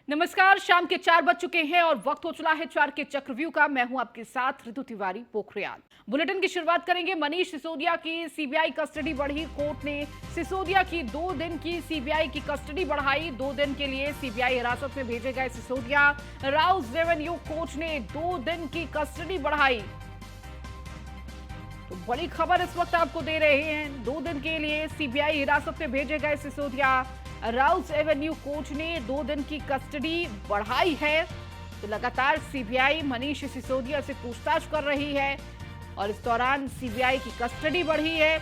नमस्कार, शाम के 4 बज चुके हैं और वक्त हो चला है 4 के चक्रव्यूह का। मैं हूं आपके साथ ऋतु तिवारी पोखरियाल। बुलेटिन की शुरुआत करेंगे। मनीष सिसोदिया की सीबीआई कस्टडी बढ़ी। कोर्ट ने सिसोदिया की 2 दिन की सीबीआई की कस्टडी बढ़ाई। 2 दिन के लिए सीबीआई हिरासत में भेजे गए सिसोदिया। राउस रेवेन्यू कोर्ट ने 2 दिन की कस्टडी बढ़ाई। तो बड़ी खबर इस वक्त आपको दे रहे हैं। 2 दिन के लिए सीबीआई हिरासत में भेजे गए सिसोदिया। राउस एवेन्यू कोर्ट ने 2 दिन की कस्टडी बढ़ाई है। तो लगातार सीबीआई मनीष सिसोदिया से पूछताछ कर रही है और इस दौरान सीबीआई की कस्टडी बढ़ी है।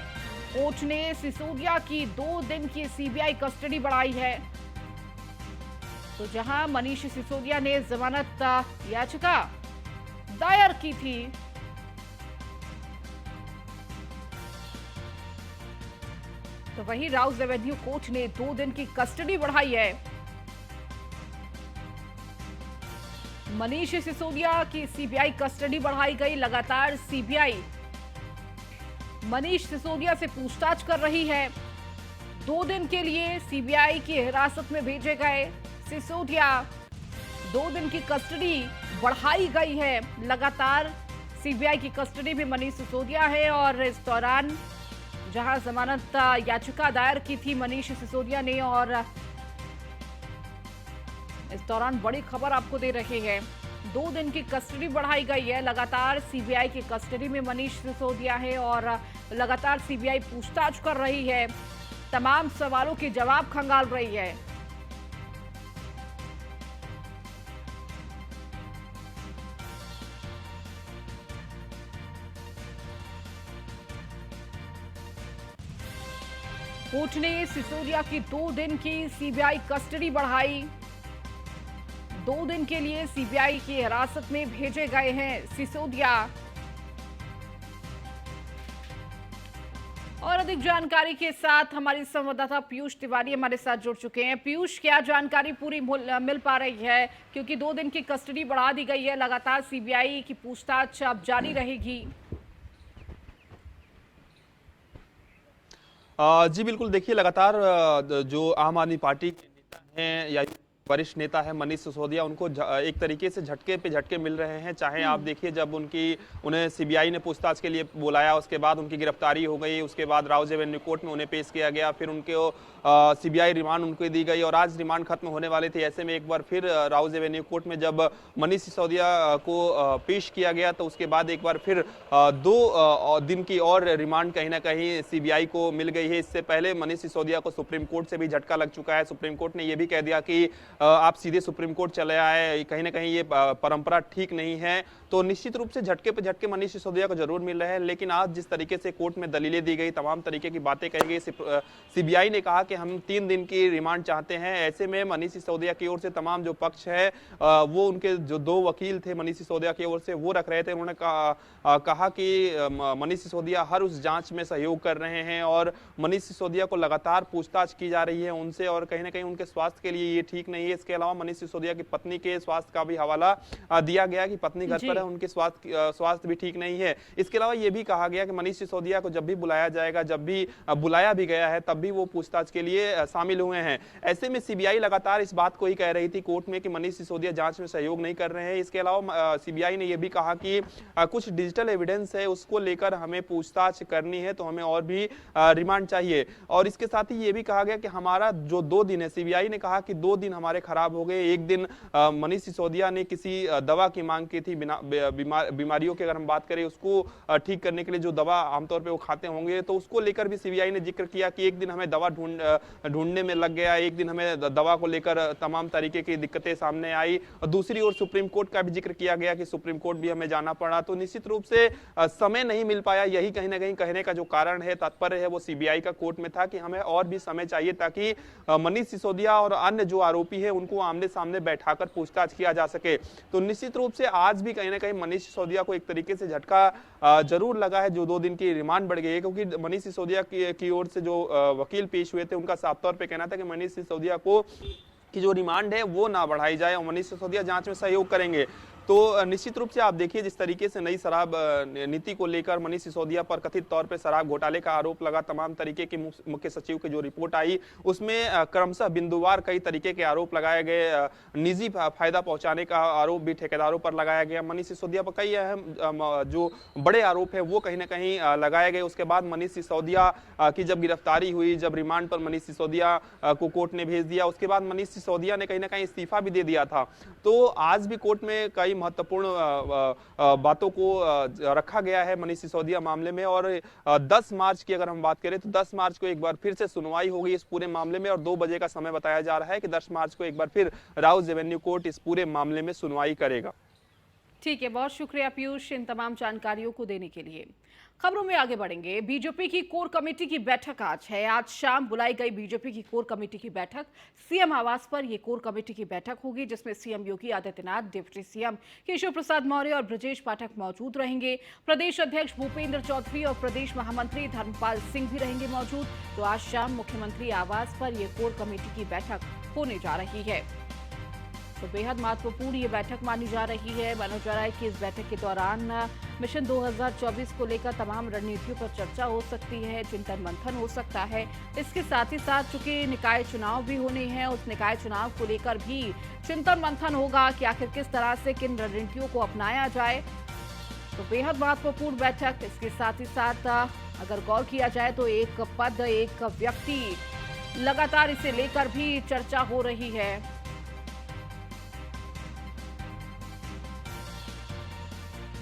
कोर्ट ने सिसोदिया की 2 दिन की सीबीआई कस्टडी बढ़ाई है। तो जहां मनीष सिसोदिया ने जमानत याचिका दायर की थी, तो वहीं राउस एवेन्यू कोर्ट ने 2 दिन की कस्टडी बढ़ाई है। मनीष सिसोदिया की सीबीआई कस्टडी बढ़ाई गई। लगातार सीबीआई मनीष सिसोदिया से पूछताछ कर रही है। 2 दिन के लिए सीबीआई की हिरासत में भेजे गए सिसोदिया। 2 दिन की कस्टडी बढ़ाई गई है। लगातार सीबीआई की कस्टडी में मनीष सिसोदिया है और इस दौरान जहां जमानत याचिका दायर की थी मनीष सिसोदिया ने, और इस दौरान बड़ी खबर आपको दे रहे हैं। 2 दिन की कस्टडी बढ़ाई गई है। लगातार सीबीआई की कस्टडी में मनीष सिसोदिया है और लगातार सीबीआई पूछताछ कर रही है। तमाम सवालों के जवाब खंगाल रही है। कोर्ट ने सिसोदिया की 2 दिन की सीबीआई कस्टडी बढ़ाई। 2 दिन के लिए सीबीआई की हिरासत में भेजे गए हैं सिसोदिया। और अधिक जानकारी के साथ हमारी संवाददाता पीयूष तिवारी हमारे साथ जुड़ चुके हैं। पीयूष, क्या जानकारी पूरी मिल पा रही है, क्योंकि 2 दिन की कस्टडी बढ़ा दी गई है। लगातार सीबीआई की पूछताछ अब जारी रहेगी। जी बिल्कुल, देखिए लगातार जो आम आदमी पार्टी के नेता हैं या वरिष्ठ नेता है मनीष सिसोदिया, उनको एक तरीके से झटके पे झटके मिल रहे हैं। चाहे आप देखिए, जब उन्हें सीबीआई ने पूछताछ के लिए बुलाया, उसके बाद उनकी गिरफ्तारी हो गई, उसके बाद राउस एवेन्यू कोर्ट में उन्हें पेश किया गया, फिर उनको सीबीआई रिमांड उनको दी गई और आज रिमांड खत्म होने वाले थे। ऐसे में एक बार फिर राउस एवेन्यू कोर्ट में जब मनीष सिसोदिया को पेश किया गया, तो उसके बाद एक बार फिर 2 दिन की और रिमांड कहीं ना कहीं सीबीआई को मिल गई है। इससे पहले मनीष सिसोदिया को सुप्रीम कोर्ट से भी झटका लग चुका है। सुप्रीम कोर्ट ने यह भी कह दिया कि आप सीधे सुप्रीम कोर्ट चले आए, कहीं ना कहीं ये परंपरा ठीक नहीं है। तो निश्चित रूप से झटके पे झटके मनीष सिसोदिया को जरूर मिल रहे हैं, लेकिन आज जिस तरीके से कोर्ट में दलीलें दी गई, तमाम तरीके की बातें कही गई, सीबीआई ने कहा कि हम 3 दिन की रिमांड चाहते हैं। ऐसे में मनीष सिसोदिया की ओर से तमाम जो पक्ष है, वो उनके जो 2 वकील थे मनीष सिसोदिया की ओर से, वो रख रहे थे। उन्होंने कहा कि मनीष सिसोदिया हर उस जांच में सहयोग कर रहे हैं और मनीष सिसोदिया को लगातार पूछताछ की जा रही है उनसे, और कहीं ना कहीं उनके स्वास्थ्य के लिए ये ठीक नहीं है। इसके अलावा मनीष सिसोदिया की पत्नी के स्वास्थ्य का भी हवाला दिया गया कि पत्नी घर पर है, उनके स्वास्थ्य भी ठीक नहीं है। इसके अलावा यह भी कहा गया कि मनीष सिसोदिया को जब भी बुलाया जाएगा, जब भी बुलाया भी गया है, तब भी वो पूछताछ के लिए शामिल हुए हैं। ऐसे में सीबीआई लगातार इस बात को ही कह रही थी कोर्ट में कि मनीष सिसोदिया जांच में सहयोग नहीं कर रहे हैं। इसके अलावा सीबीआई ने यह भी कहा कि कुछ डिजिटल एविडेंस है, उसको लेकर हमें पूछताछ करनी है, तो हमें और भी रिमांड चाहिए। और इसके साथ ही यह भी कहा गया कि हमारा जो 2 दिन है, सीबीआई ने कहा कि 2 दिन हमारे खराब हो गए। एक दिन मनीष सिसोदिया ने किसी दवा की मांग की थी, बीमारियों की अगर हम बात करें, उसको ठीक करने के लिए जो दवा आमतौर पे वो खाते होंगे, तो उसको लेकर भी सीबीआई ने जिक्र किया कि एक दिन हमें दवा ढूंढने में लग गया, एक दिन हमें दवा को लेकर तमाम तरीके की दिक्कतें सामने आई। और दूसरी ओर सुप्रीम कोर्ट का भी जिक्र किया गया कि सुप्रीम कोर्ट भी हमें जाना पड़ा। तो निश्चित रूप से समय नहीं मिल पाया। यही कहीं ना कहीं कहने का जो कारण है, तात्पर्य है, वो सीबीआई का कोर्ट में था कि हमें और भी समय चाहिए ताकि मनीष सिसोदिया और अन्य जो आरोपी है उनको आमने सामने बैठाकर पूछताछ किया जा सके। तो निश्चित रूप से आज भी कहीं ना कहीं मनीष सिसोदिया को एक तरीके से झटका जरूर लगा है, जो 2 दिन की रिमांड बढ़ गई है, क्योंकि मनीष सिसोदिया की ओर से जो वकील पेश हुए थे, उनका साफ तौर पे कहना था कि मनीष सिसोदिया को की जो रिमांड है वो ना बढ़ाई जाए और मनीष सिसोदिया जांच में सहयोग करेंगे। तो निश्चित रूप से आप देखिए जिस तरीके से नई शराब नीति को लेकर मनीष सिसोदिया पर कथित तौर पे शराब घोटाले का आरोप लगा, तमाम तरीके के मुख्य सचिव की जो रिपोर्ट आई उसमें क्रमशः बिंदुवार कई तरीके के आरोप लगाए गए, निजी फायदा पहुंचाने का आरोप भी ठेकेदारों पर लगाया गया। मनीष सिसोदिया पर कई अहम जो बड़े आरोप है वो कहीं ना कहीं लगाए गए। उसके बाद मनीष सिसोदिया की जब गिरफ्तारी हुई, जब रिमांड पर मनीष सिसोदिया को कोर्ट ने भेज दिया, उसके बाद मनीष सिसोदिया ने कहीं ना कहीं इस्तीफा भी दे दिया था। तो आज भी कोर्ट में कई महत्वपूर्ण बातों को रखा गया है मनीष सिसोदिया मामले में, और 10 मार्च की अगर हम बात करें तो 10 मार्च को एक बार फिर से सुनवाई होगी इस पूरे मामले में, और 2 बजे का समय बताया जा रहा है कि 10 मार्च को एक बार फिर राउज एवेन्यू कोर्ट इस पूरे मामले में सुनवाई करेगा। ठीक है, बहुत शुक्रिया पीयूष इन तमाम जानकारियों को देने के लिए। खबरों में आगे बढ़ेंगे। बीजेपी की कोर कमेटी की बैठक आज है। आज शाम बुलाई गई बीजेपी की कोर कमेटी की बैठक, सीएम आवास पर यह कोर कमेटी की बैठक होगी, जिसमें CM Yogi Adityanath, deputy CM Keshav Prasad Maurya और ब्रजेश पाठक मौजूद रहेंगे। प्रदेश अध्यक्ष भूपेंद्र चौधरी और प्रदेश महामंत्री धर्मपाल सिंह भी रहेंगे मौजूद। तो आज शाम मुख्यमंत्री आवास पर यह कोर कमेटी की बैठक होने जा रही है। तो बेहद महत्वपूर्ण ये बैठक मानी जा रही है। माना जा रहा है कि इस बैठक के दौरान मिशन 2024 को लेकर तमाम रणनीतियों पर चर्चा हो सकती है, चिंतन मंथन हो सकता है। इसके साथ ही साथ चूंकि निकाय चुनाव भी होने हैं, उस निकाय चुनाव को लेकर भी चिंतन मंथन होगा कि आखिर किस तरह से किन रणनीतियों को अपनाया जाए। तो बेहद महत्वपूर्ण बैठक। इसके साथ ही साथ अगर गौर किया जाए तो एक पद एक व्यक्ति लगातार इसे लेकर भी चर्चा हो रही है।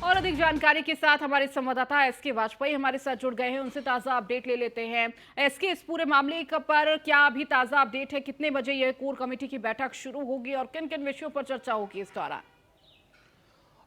और अधिक जानकारी के साथ हमारे संवाददाता एसके वाजपेयी हमारे साथ जुड़ गए हैं, उनसे ताजा अपडेट ले लेते हैं। एसके, इस पूरे मामले पर क्या अभी ताजा अपडेट है? कितने बजे यह कोर कमेटी की बैठक शुरू होगी और किन किन विषयों पर चर्चा होगी इस दौरान?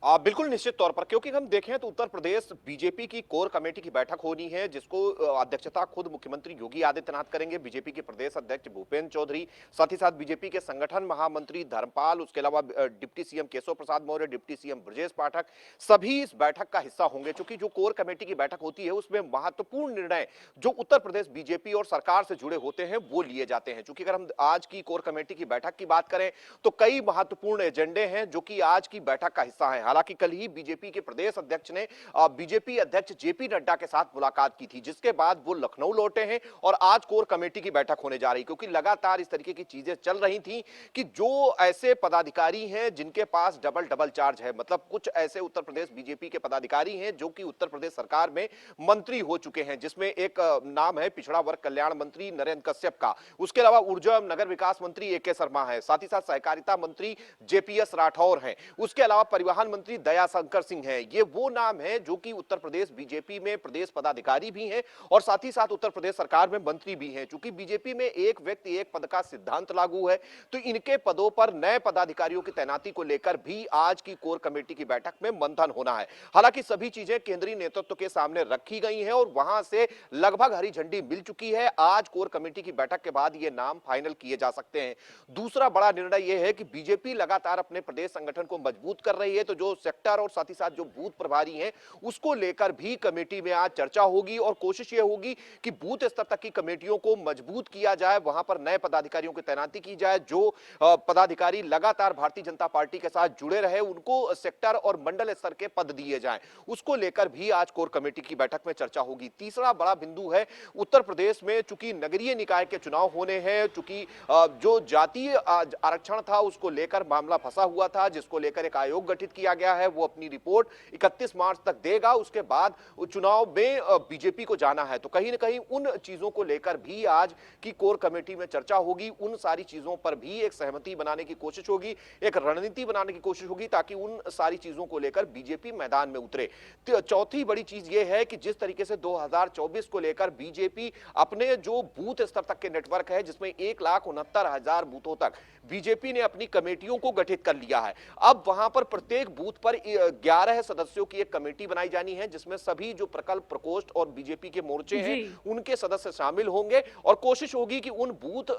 बिल्कुल निश्चित तौर पर, क्योंकि हम देखें तो उत्तर प्रदेश बीजेपी की कोर कमेटी की बैठक होनी है, जिसको अध्यक्षता खुद मुख्यमंत्री योगी आदित्यनाथ करेंगे। बीजेपी के प्रदेश अध्यक्ष भूपेंद्र चौधरी, साथ ही साथ बीजेपी के संगठन महामंत्री धर्मपाल, उसके अलावा deputy CM Keshav Prasad Maurya, deputy CM Brajesh Pathak, सभी इस बैठक का हिस्सा होंगे। चूंकि जो कोर कमेटी की बैठक होती है उसमें महत्वपूर्ण निर्णय जो उत्तर प्रदेश बीजेपी और सरकार से जुड़े होते हैं वो लिए जाते हैं। चूंकि अगर हम आज की कोर कमेटी की बैठक की बात करें तो कई महत्वपूर्ण एजेंडे हैं जो कि आज की बैठक का हिस्सा है। हालांकि कल ही बीजेपी के प्रदेश अध्यक्ष ने बीजेपी अध्यक्ष जेपी नड्डा के साथ मुलाकात की थी, जिसके बाद वो लखनऊ लौटे हैं और आज कोर कमेटी की बैठक होने जा रही, क्योंकि लगातार इस तरीके की चीजें चल रही थी कि जो ऐसे पदाधिकारी हैं जिनके पास डबल चार्ज है, मतलब कुछ ऐसे उत्तर प्रदेश बीजेपी के पदाधिकारी हैं जो कि उत्तर प्रदेश सरकार में मंत्री हो चुके हैं, जिसमें एक नाम है पिछड़ा वर्ग कल्याण मंत्री नरेंद्र कश्यप का, उसके अलावा ऊर्जा नगर विकास मंत्री ए के शर्मा है, साथ ही साथ सहकारिता मंत्री जेपीएस राठौर हैं, उसके अलावा परिवहन मंत्री दयाशंकर सिंह है। ये वो नाम है जो कि उत्तर प्रदेश बीजेपी में प्रदेश पदाधिकारी भी हैं और साथ ही साथ उत्तर प्रदेश सरकार में मंत्री भी हैं। चूंकि बीजेपी में एक व्यक्ति एक पद का सिद्धांत लागू है, तो इनके पदों पर नए पदाधिकारियों की तैनाती को लेकर भी आज की कोर कमेटी की बैठक में मंथन होना है। हालांकि सभी चीजें केंद्रीय नेतृत्व के सामने रखी गई हैं और वहां से लगभग हरी झंडी मिल चुकी है। आज कोर कमेटी की बैठक के बाद ये नाम फाइनल किए जा सकते हैं। दूसरा बड़ा निर्णय यह है कि बीजेपी लगातार अपने प्रदेश संगठन को मजबूत कर रही है, तो जो सेक्टर और साथ ही साथ जो बूथ प्रभारी हैं उसको लेकर भी कमेटी में आज चर्चा होगी और कोशिश यह होगी कि बूथ स्तर तक की कमेटियों को मजबूत किया जाए, वहां पर नए पदाधिकारियों की तैनाती की जाए। जो पदाधिकारी लगातार भारतीय जनता पार्टी के साथ जुड़े रहे उनको सेक्टर और मंडल स्तर के पद दिए जाएं, उसको लेकर भी आज कोर कमेटी की बैठक में चर्चा होगी। तीसरा बड़ा बिंदु है उत्तर प्रदेश में चूंकि नगरीय निकाय के चुनाव होने हैं, चूंकि जो जातीय आरक्षण था उसको लेकर मामला फंसा हुआ था, जिसको लेकर एक आयोग गठित किया गया है, वो अपनी रिपोर्ट 31 मार्च तक देगा। उसके बाद चुनाव में बीजेपी को जाना है, तो कहीं ना कहीं उन चीजों को लेकर भी आज की कोर कमेटी में चर्चा होगी। उन सारी चीजों पर भी एक सहमति बनाने की कोशिश होगी, एक रणनीति बनाने की कोशिश होगी ताकि उन सारी चीजों को लेकर बीजेपी मैदान में उतरे। चौथी बड़ी चीज यह है कि जिस तरीके से 2024 को लेकर बीजेपी अपने जो बूथ स्तर तक के नेटवर्क है, जिसमें 1,69,000 बूथों तक बीजेपी ने अपनी कमेटियों को गठित कर लिया है। अब वहां पर प्रत्येक बूथ पर 11 सदस्यों की एक कमेटी बनाई जानी है, जिसमें सभी जो प्रकल्प प्रकोष्ठ और बीजेपी के मोर्चे हैं उनके सदस्य शामिल होंगे और कोशिश होगी कि उन बूथ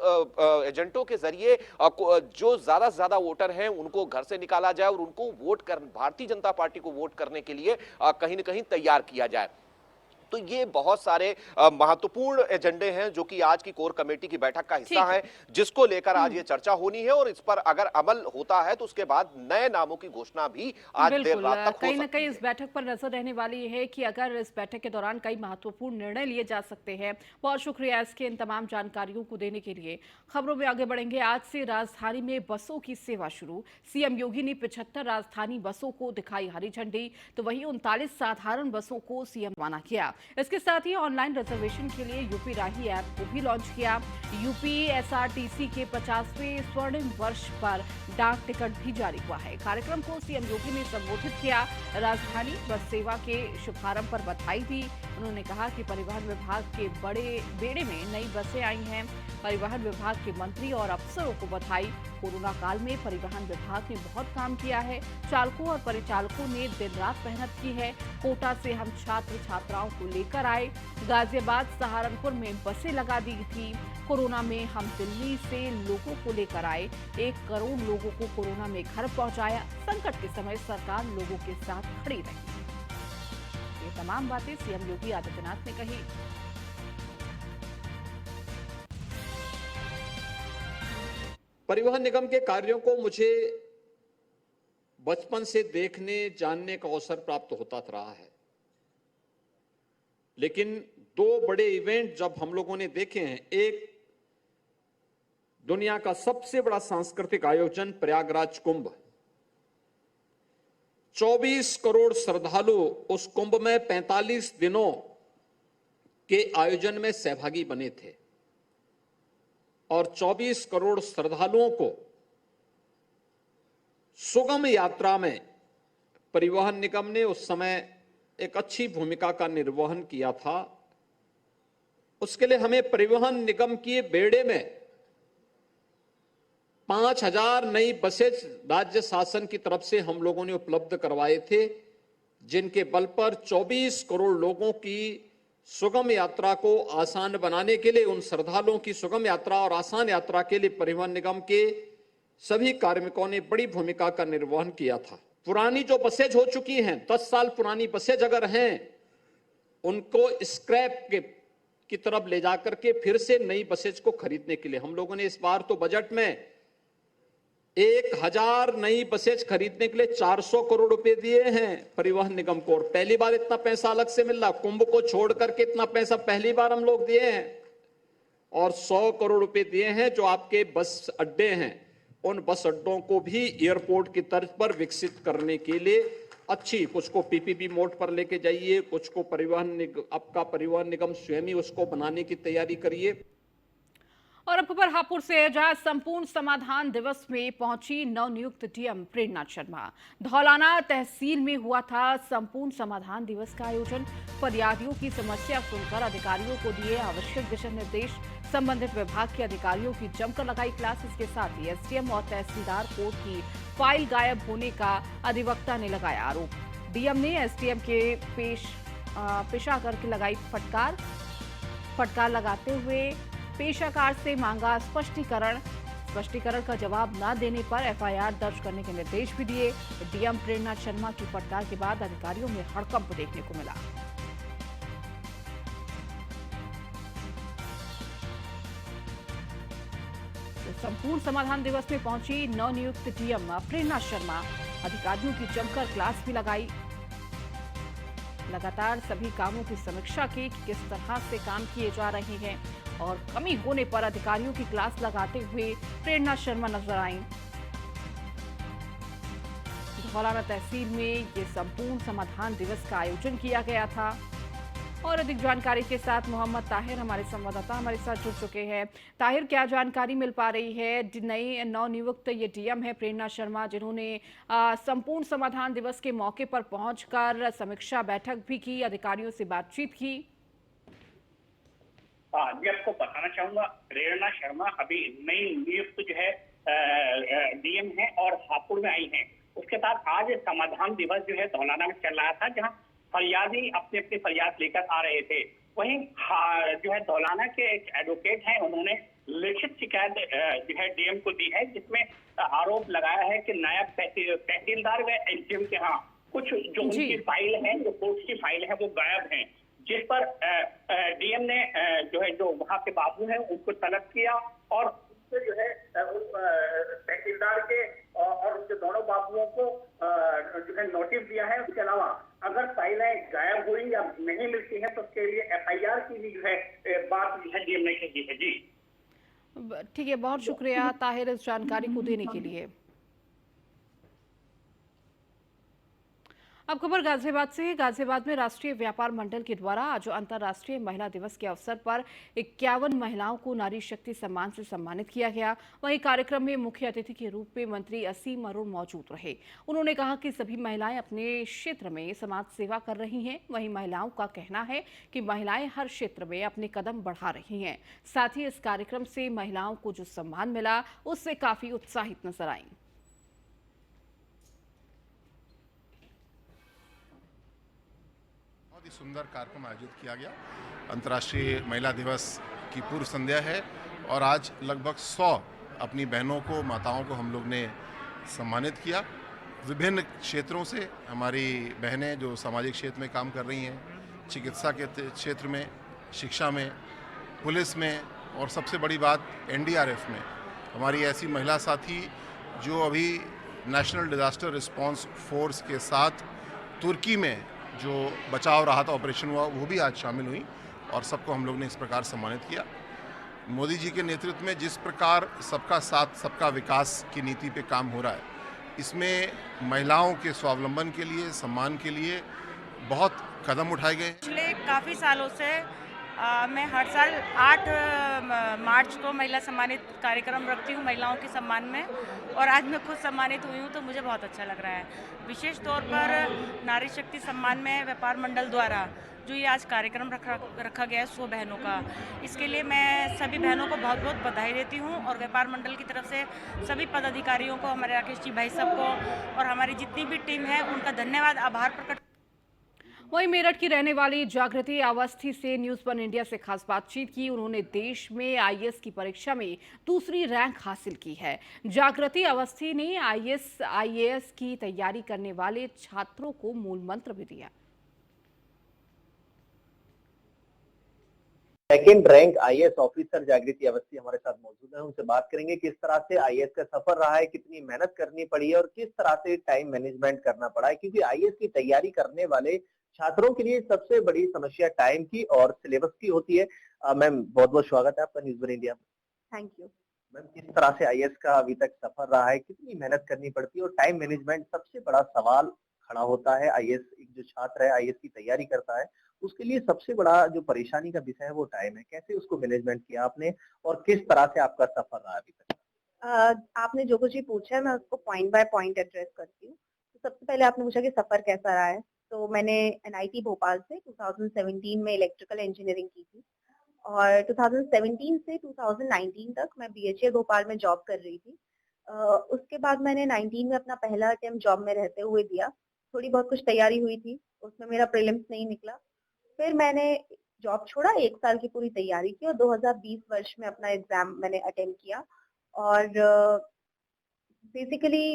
एजेंटों के जरिए जो ज्यादा से ज्यादा वोटर हैं उनको घर से निकाला जाए और उनको वोट कर भारतीय जनता पार्टी को वोट करने के लिए कहीं ना कहीं तैयार किया जाए। तो ये बहुत सारे महत्वपूर्ण एजेंडे हैं जो कि आज की कोर कमेटी की बैठक का हिस्सा है, जिसको लेकर आज ये चर्चा होनी है और इस पर अगर अमल होता है तो उसके बाद नए नामों की घोषणा भी आज देर रात तक हो कहीं ना सकती कहीं है। इस बैठक पर नजर रहने वाली है कि अगर इस बैठक के दौरान कई महत्वपूर्ण निर्णय लिए जा सकते हैं। बहुत शुक्रिया इसके इन तमाम जानकारियों को देने के लिए। खबरों में आगे बढ़ेंगे। आज से राजधानी में बसों की सेवा शुरू। सीएम योगी ने 75 राजधानी बसों को दिखाई हरी झंडी, तो वहीं 39 साधारण बसों को सीएम रवाना किया। इसके साथ ही ऑनलाइन रिजर्वेशन के लिए यूपी राही ऐप को भी लॉन्च किया। यूपी एसआरटीसी के 50वें स्वर्णिम वर्ष पर डाक टिकट भी जारी हुआ है। कार्यक्रम को सीएम योगी ने संबोधित किया। राजधानी बस सेवा के शुभारंभ पर बधाई दी। उन्होंने कहा कि परिवहन विभाग के बड़े बेड़े में नई बसें आई हैं। परिवहन विभाग के मंत्री और अफसरों को बधाई। कोरोना काल में परिवहन विभाग ने बहुत काम किया है। चालकों और परिचालकों ने दिन रात मेहनत की है। कोटा से हम छात्र छात्राओं को लेकर आए। गाजियाबाद सहारनपुर में बसें लगा दी थी। कोरोना में हम दिल्ली से लोगों को लेकर आए। 1 करोड़ लोगों को कोरोना में घर पहुंचाया। संकट के समय सरकार लोगों के साथ खड़ी रही। ये तमाम बातें सीएम योगी आदित्यनाथ ने कही। परिवहन निगम के कार्यों को मुझे बचपन से देखने जानने का अवसर प्राप्त होता रहा है, लेकिन 2 बड़े इवेंट जब हम लोगों ने देखे हैं, एक दुनिया का सबसे बड़ा सांस्कृतिक आयोजन प्रयागराज कुंभ, 24 करोड़ श्रद्धालु उस कुंभ में 45 दिनों के आयोजन में सहभागी बने थे और 24 करोड़ श्रद्धालुओं को सुगम यात्रा में परिवहन निगम ने उस समय एक अच्छी भूमिका का निर्वहन किया था। उसके लिए हमें परिवहन निगम के बेड़े में 5000 नई बसेज राज्य शासन की तरफ से हम लोगों ने उपलब्ध करवाए थे, जिनके बल पर 24 करोड़ लोगों की सुगम यात्रा को आसान बनाने के लिए, उन श्रद्धालुओं की सुगम यात्रा और आसान यात्रा के लिए परिवहन निगम के सभी कार्मिकों ने बड़ी भूमिका का निर्वहन किया था। पुरानी जो बसेज हो चुकी हैं, 10 साल पुरानी बसेज अगर हैं, उनको स्क्रैप की तरफ ले जाकर के फिर से नई बसेज को खरीदने के लिए हम लोगों ने इस बार तो बजट में 1000 नई बसेज खरीदने के लिए 400 करोड़ रुपए दिए हैं परिवहन निगम को, और पहली बार इतना पैसा अलग से मिल रहा। कुंभ को छोड़ करके इतना पैसा पहली बार हम लोग दिए हैं, और 100 करोड़ रुपए दिए हैं जो आपके बस अड्डे हैं, उन बस अड्डों को भी एयरपोर्ट की तर्ज पर विकसित करने के लिए अच्छी, कुछ को पीपीपी मोड पर लेके जाइए, कुछ को आपका परिवहन निगम स्वयं ही उसको बनाने की तैयारी करिए। और अब खबर हापुड़ से, जहां संपूर्ण समाधान दिवस में पहुंची नवनियुक्त डीएम प्रेरणा शर्मा। धौलाना तहसील में हुआ था संपूर्ण समाधान दिवस का आयोजन। फरियादियों की समस्या सुनकर अधिकारियों को दिए आवश्यक दिशा निर्देश। संबंधित विभाग के अधिकारियों की जमकर लगाई क्लास। इसके साथ ही एसडीएम और तहसीलदार कोर्ट की फाइल गायब होने का अधिवक्ता ने लगाया आरोप। डीएम ने एसडीएम के पेशा करके लगाई फटकार लगाते हुए पेशाकार से मांगा स्पष्टीकरण का जवाब न देने पर एफआईआर दर्ज करने के निर्देश भी दिए। डीएम प्रेरणा शर्मा की फटकार के बाद अधिकारियों में हड़कंप देखने को मिला। तो संपूर्ण समाधान दिवस में पहुंची नवनियुक्त डीएम प्रेरणा शर्मा। अधिकारियों की जमकर क्लास भी लगाई। लगातार सभी कामों की समीक्षा की कि किस तरह से काम किए जा रहे हैं, और कमी होने पर अधिकारियों की क्लास लगाते हुए प्रेरणा शर्मा नजर आईं। धौलाना तहसील में ये संपूर्ण समाधान दिवस का आयोजन किया गया था। और अधिक जानकारी के साथ मोहम्मद ताहिर हमारे संवाददाता हमारे साथ जुड़ चुके हैं। ताहिर, क्या जानकारी मिल पा रही है? नई नवनियुक्त ये डीएम है प्रेरणा शर्मा, जिन्होंने संपूर्ण समाधान दिवस के मौके पर पहुंचकर समीक्षा बैठक भी की, अधिकारियों से बातचीत की। जी, आपको बताना चाहूंगा, प्रेरणा शर्मा अभी नई नियुक्त जो है डीएम है और हापुड़ में आई हैं। उसके बाद आज समाधान दिवस जो है धौलाना में चल रहा था, जहां फरियादी अपने अपनी फरियाद लेकर आ रहे थे। वहीं जो है धौलाना के एक एडवोकेट हैं, उन्होंने लिखित शिकायत जो है डीएम को दी है, जिसमें आरोप लगाया है कि नायब तहसीलदार व एसडीएम के यहाँ कुछ जो उनकी फाइल है, जो कोर्ट की फाइल है, वो गायब है, जिस पर डीएम ने जो है जो वहां के बाबू हैं उनको तलब किया और उससे जो है तहसीलदार के और उसके दोनों बाबुओं को जो है नोटिस दिया है। उसके अलावा अगर फाइलें गायब हुई या नहीं मिलती हैं तो उसके लिए एफआईआर की भी जो है बात जो है डीएम ने कही है। जी ठीक है, बहुत शुक्रिया ताहिर इस जानकारी को देने के लिए। अब खबर गाजियाबाद से। गाजियाबाद में राष्ट्रीय व्यापार मंडल के द्वारा आज अंतर्राष्ट्रीय महिला दिवस के अवसर पर 51 महिलाओं को नारी शक्ति सम्मान से सम्मानित किया गया। वहीं कार्यक्रम में मुख्य अतिथि के रूप में मंत्री असीम अरुण मौजूद रहे। उन्होंने कहा कि सभी महिलाएं अपने क्षेत्र में समाज सेवा कर रही हैं। वहीं महिलाओं का कहना है कि महिलाएं हर क्षेत्र में अपने कदम बढ़ा रही हैं। साथ ही इस कार्यक्रम से महिलाओं को जो सम्मान मिला उससे काफी उत्साहित नजर आई। सुंदर कार्यक्रम आयोजित किया गया। अंतर्राष्ट्रीय महिला दिवस की पूर्व संध्या है और आज लगभग 100 अपनी बहनों को, माताओं को हम लोग ने सम्मानित किया। विभिन्न क्षेत्रों से हमारी बहनें जो सामाजिक क्षेत्र में काम कर रही हैं, चिकित्सा के क्षेत्र में, शिक्षा में, पुलिस में और सबसे बड़ी बात एनडीआरएफ में हमारी ऐसी महिला साथी जो अभी नेशनल डिजास्टर रिस्पांस फोर्स के साथ तुर्की में जो बचाव राहत ऑपरेशन हुआ वो भी आज शामिल हुई और सबको हम लोग ने इस प्रकार सम्मानित किया। मोदी जी के नेतृत्व में जिस प्रकार सबका साथ सबका विकास की नीति पे काम हो रहा है, इसमें महिलाओं के स्वावलंबन के लिए, सम्मान के लिए बहुत कदम उठाए गए। पिछले काफ़ी सालों से मैं हर साल 8 मार्च को महिला सम्मानित कार्यक्रम रखती हूँ महिलाओं के सम्मान में, और आज मैं खुद सम्मानित हुई हूँ तो मुझे बहुत अच्छा लग रहा है। विशेष तौर पर नारी शक्ति सम्मान में व्यापार मंडल द्वारा जो ये आज कार्यक्रम रखा गया है 100 बहनों का, इसके लिए मैं सभी बहनों को बहुत बहुत बधाई देती हूँ और व्यापार मंडल की तरफ से सभी पदाधिकारियों को, हमारे राकेश जी भाई सबको और हमारी जितनी भी टीम है उनका धन्यवाद, आभार प्रकट। वहीं मेरठ की रहने वाली जागृति अवस्थी से न्यूज वन इंडिया से खास बातचीत की। उन्होंने देश में आईएएस की परीक्षा में दूसरी रैंक हासिल की है। जागृति अवस्थी ने आईएएस की तैयारी करने वाले छात्रों को मूल मंत्र भी दिया। सेकेंड रैंक आईएएस ऑफिसर जागृति अवस्थी हमारे साथ मौजूद है। उनसे बात करेंगे किस तरह से आईएएस का सफर रहा है, कितनी मेहनत करनी पड़ी है और किस तरह से टाइम मैनेजमेंट करना पड़ा है, क्योंकि आईएएस की तैयारी करने वाले छात्रों के लिए सबसे बड़ी समस्या टाइम की और सिलेबस की होती है। मैम, बहुत बहुत स्वागत है आपका न्यूज वन इंडिया में। थैंक यू मैम, किस तरह से आईएएस का अभी तक सफर रहा है, कितनी मेहनत करनी पड़ती है और टाइम मैनेजमेंट सबसे बड़ा सवाल खड़ा होता है। आईएएस एक जो छात्र है आईएएस की तैयारी करता है उसके लिए सबसे बड़ा जो परेशानी का विषय है वो टाइम है। कैसे उसको मैनेजमेंट किया आपने और किस तरह से आपका सफर रहा अभी तक? आपने जो कुछ भी पूछा है मैं उसको पॉइंट बाय पॉइंट एड्रेस करती हूँ। तो सबसे पहले आपने पूछा कि सफर कैसा रहा है, तो मैंने एनआईटी भोपाल से 2017 में इलेक्ट्रिकल इंजीनियरिंग की थी और 2017 से 2019 तक मैं बीएचए भोपाल में जॉब कर रही थी। उसके बाद मैंने 19 में अपना पहला अटेम्प्ट जॉब में रहते हुए दिया। थोड़ी बहुत कुछ तैयारी हुई थी, उसमें मेरा प्रीलिम्स नहीं निकला। फिर मैंने जॉब छोड़ा, 1 साल की पूरी तैयारी की और 2020 वर्ष में अपना एग्जाम मैंने अटेम्प्ट किया। और बेसिकली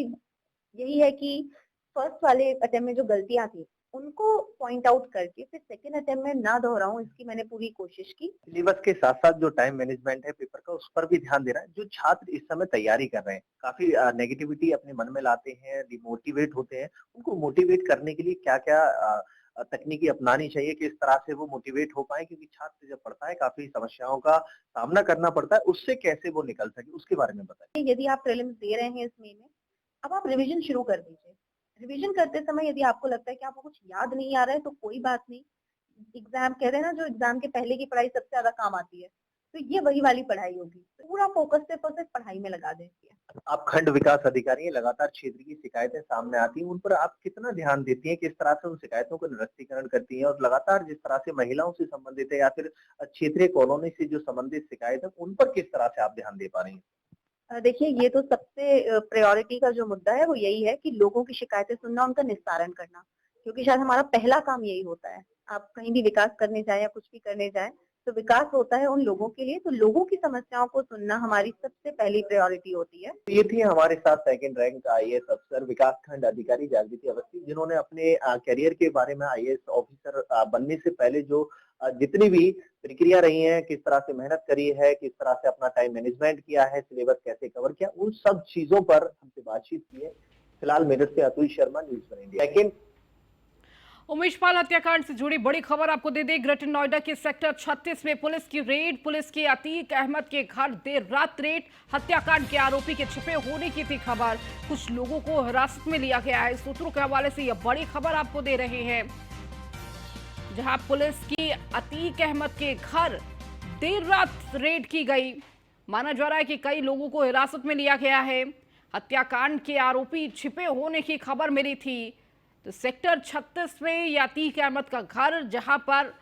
यही है कि फर्स्ट वाले अटेम्प्ट में जो गलतियां थी उनको पॉइंट आउट करके फिर सेकंड अटेम्प्ट में ना दोहराऊं, इसकी मैंने पूरी कोशिश की। सिलेबस के साथ साथ जो टाइम मैनेजमेंट है पेपर का, उस पर भी ध्यान देना है। जो छात्र इस समय तैयारी कर रहे हैं काफी नेगेटिविटी अपने मन में लाते हैं, डिमोटिवेट होते हैं, उनको मोटिवेट करने के लिए क्या क्या तकनीकी अपनानी चाहिए, किस तरह से वो मोटिवेट हो पाए, क्योंकि छात्र जब पढ़ता है काफी समस्याओं का सामना करना पड़ता है, उससे कैसे वो निकल सके उसके बारे में बताइए। यदि आप प्रीलिम्स दे रहे हैं इस मई में, अब आप रिवीजन शुरू कर दीजिए। रिवीजन करते समय यदि आपको लगता है कि आपको कुछ याद नहीं आ रहा है तो कोई बात नहीं, एग्जाम कहते हैं ना, जो एग्जाम के पहले की पढ़ाई सबसे ज्यादा काम आती है, तो ये वही वाली पढ़ाई होगी। तो पूरा फोकस सिर्फ पढ़ाई में लगा देती है। आप खंड विकास अधिकारी हैं, लगातार क्षेत्र की शिकायतें सामने आती हैं, उन पर आप कितना ध्यान देती हैं, किस तरह से उन शिकायतों को निरस्तीकरण करती हैं और लगातार जिस तरह से महिलाओं से संबंधित है या फिर क्षेत्रीय कॉलोनी से जो संबंधित शिकायत है उन पर किस तरह से आप ध्यान दे पा रही हैं? देखिए, ये तो सबसे प्रायोरिटी का जो मुद्दा है वो यही है कि लोगों की शिकायतें सुनना, उनका निस्तारण करना, क्योंकि शायद हमारा पहला काम यही होता है। आप कहीं भी विकास करने जाए या कुछ भी करने जाए तो विकास होता है उन लोगों के लिए, तो लोगों की समस्याओं को सुनना हमारी सबसे पहली प्रायोरिटी होती है। ये थी हमारे साथ सेकंड रैंक आईएएस अफसर विकास खंड अधिकारी जागृति अवस्थी, जिन्होंने अपने करियर के बारे में आईएएस ऑफिसर बनने से पहले जो जितनी भी प्रक्रिया रही है, किस तरह से मेहनत करी है, किस तरह से अपना टाइम मैनेजमेंट किया है, सिलेबस कैसे कवर किया, उन सब चीजों पर हमसे बातचीत की है। फिलहाल मेरठ से Atul Sharma, news one India. Second, Umesh Pal हत्याकांड से जुड़ी बड़ी खबर आपको दे दें। ग्रेटर नोएडा के सेक्टर 36 में पुलिस की रेड। पुलिस की अतीक अहमद के घर देर रात रेड। हत्याकांड के आरोपी के छिपे होने की थी खबर। कुछ लोगों को हिरासत में लिया गया है। सूत्रों के हवाले से यह बड़ी खबर आपको दे रहे हैं, जहां पुलिस की अतीक अहमद के घर देर रात रेड की गई। माना जा रहा है कि कई लोगों को हिरासत में लिया गया है। हत्याकांड के आरोपी छिपे होने की खबर मिली थी। तो सेक्टर 36 में अतीक अहमद का घर, जहां पर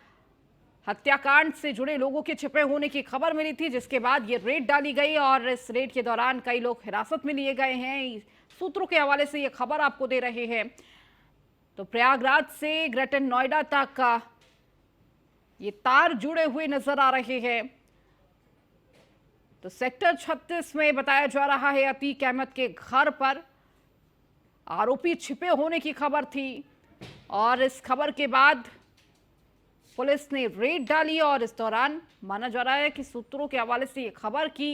हत्याकांड से जुड़े लोगों के छिपे होने की खबर मिली थी, जिसके बाद ये रेड डाली गई और इस रेड के दौरान कई लोग हिरासत में लिए गए हैं। सूत्रों के हवाले से ये खबर आपको दे रहे हैं। तो प्रयागराज से ग्रेटर नोएडा तक ये तार जुड़े हुए नजर आ रहे हैं। तो सेक्टर 36 में बताया जा रहा है अतीक अहमद के घर पर आरोपी छिपे होने की खबर थी और इस खबर के बाद पुलिस ने रेड डाली और इस दौरान माना जा रहा है कि सूत्रों के हवाले से ये खबर कि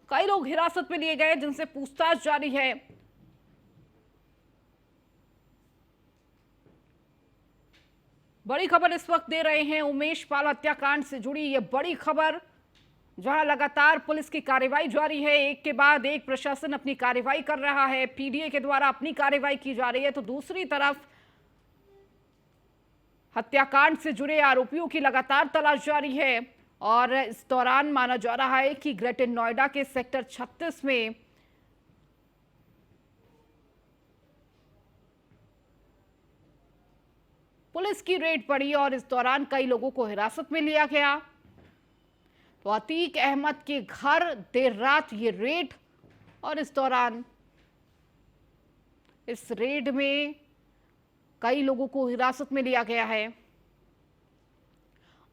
कई लोग हिरासत में लिए गए, जिनसे पूछताछ जारी है। बड़ी खबर इस वक्त दे रहे हैं उमेश पाल हत्याकांड से जुड़ी ये बड़ी खबर, जहां लगातार पुलिस की कार्रवाई जारी है। एक के बाद एक प्रशासन अपनी कार्रवाई कर रहा है। पीडीए के द्वारा अपनी कार्रवाई की जा रही है, तो दूसरी तरफ हत्याकांड से जुड़े आरोपियों की लगातार तलाश जारी है। और इस दौरान माना जा रहा है कि ग्रेटर नोएडा के सेक्टर 36 में पुलिस की रेड पड़ी और इस दौरान कई लोगों को हिरासत में लिया गया। तो अतीक अहमद के घर देर रात ये रेड और इस दौरान इस रेड में कई लोगों को हिरासत में लिया गया है।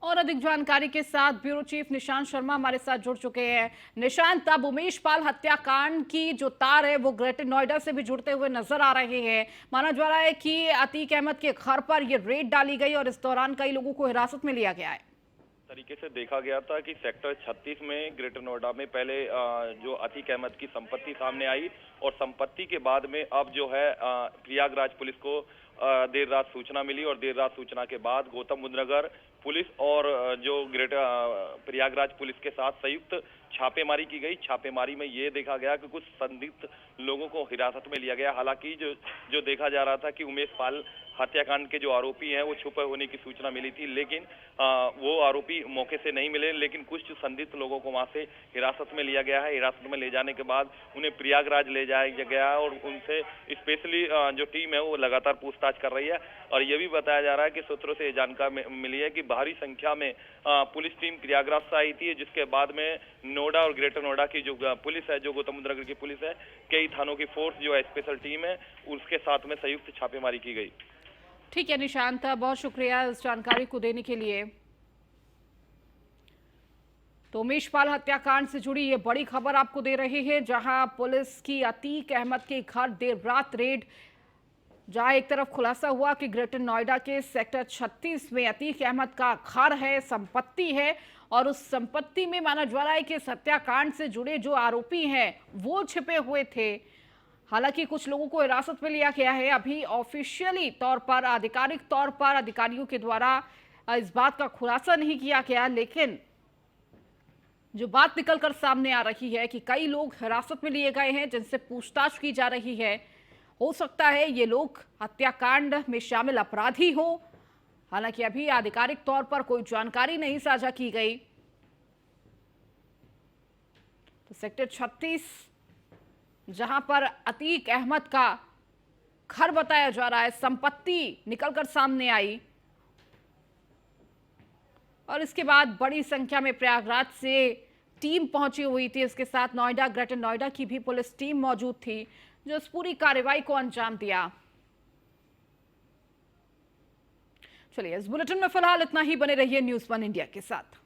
और अधिक जानकारी के साथ ब्यूरो चीफ निशांत शर्मा हमारे साथ जुड़ चुके हैं। निशांत, अब उमेश पाल हत्याकांड की जो तार है वो ग्रेटर नोएडा से भी जुड़ते हुए नजर आ रहे हैं। माना जा रहा है कि अतीक अहमद के घर पर ये रेड डाली गई और इस दौरान कई लोगों को हिरासत में लिया गया है। तरीके से देखा गया था कि सेक्टर 36 में ग्रेटर नोएडा में पहले जो अतीक अहमद की संपत्ति सामने आई और संपत्ति के बाद में अब जो है प्रयागराज पुलिस को देर रात सूचना मिली और देर रात सूचना के बाद गौतम बुद्ध नगर पुलिस और जो ग्रेटर प्रयागराज पुलिस के साथ संयुक्त छापेमारी की गई। छापेमारी में ये देखा गया कि कुछ संदिग्ध लोगों को हिरासत में लिया गया। हालांकि जो देखा जा रहा था कि उमेश पाल हत्याकांड के जो आरोपी हैं वो छुपे होने की सूचना मिली थी, लेकिन वो आरोपी मौके से नहीं मिले। लेकिन कुछ संदिग्ध लोगों को वहां से हिरासत में लिया गया है। हिरासत में ले जाने के बाद उन्हें प्रयागराज ले जाया गया है और उनसे स्पेशली जो टीम है वो लगातार पूछताछ कर रही है। और ये भी बताया जा रहा है कि सूत्रों से जानकारी मिली है कि भारी संख्या में पुलिस टीम प्रयागराज से आई थी, जिसके बाद में नोएडा और ग्रेटर नोएडा की जो पुलिस है, जो गौतम बुद्ध नगर की पुलिस है, कई थानों की फोर्स जो है स्पेशल टीम है, उसके साथ में संयुक्त छापेमारी की गई। ठीक है निशांत, बहुत शुक्रिया इस जानकारी को देने के लिए। तो उमेश पाल हत्याकांड से जुड़ी ये बड़ी खबर आपको दे रहे हैं, जहां पुलिस की अतीक अहमद के घर देर रात रेड, जहां एक तरफ खुलासा हुआ कि ग्रेटर नोएडा के सेक्टर 36 में अतीक अहमद का घर है, संपत्ति है और उस संपत्ति में माना जा रहा है कि इस हत्याकांड से जुड़े जो आरोपी हैं वो छिपे हुए थे। हालांकि कुछ लोगों को हिरासत में लिया गया है। अभी ऑफिशियली तौर पर, आधिकारिक तौर पर अधिकारियों के द्वारा इस बात का खुलासा नहीं किया गया, लेकिन जो बात निकलकर सामने आ रही है कि कई लोग हिरासत में लिए गए हैं, जिनसे पूछताछ की जा रही है। हो सकता है ये लोग हत्याकांड में शामिल अपराधी हो। हालांकि अभी आधिकारिक तौर पर कोई जानकारी नहीं साझा की गई। तो सेक्टर 36 जहां पर अतीक अहमद का घर बताया जा रहा है, संपत्ति निकलकर सामने आई और इसके बाद बड़ी संख्या में प्रयागराज से टीम पहुंची हुई थी। इसके साथ नोएडा, ग्रेटर नोएडा की भी पुलिस टीम मौजूद थी, जो इस पूरी कार्रवाई को अंजाम दिया। चलिए, इस बुलेटिन में फिलहाल इतना ही। बने रहिए न्यूज़ वन इंडिया के साथ।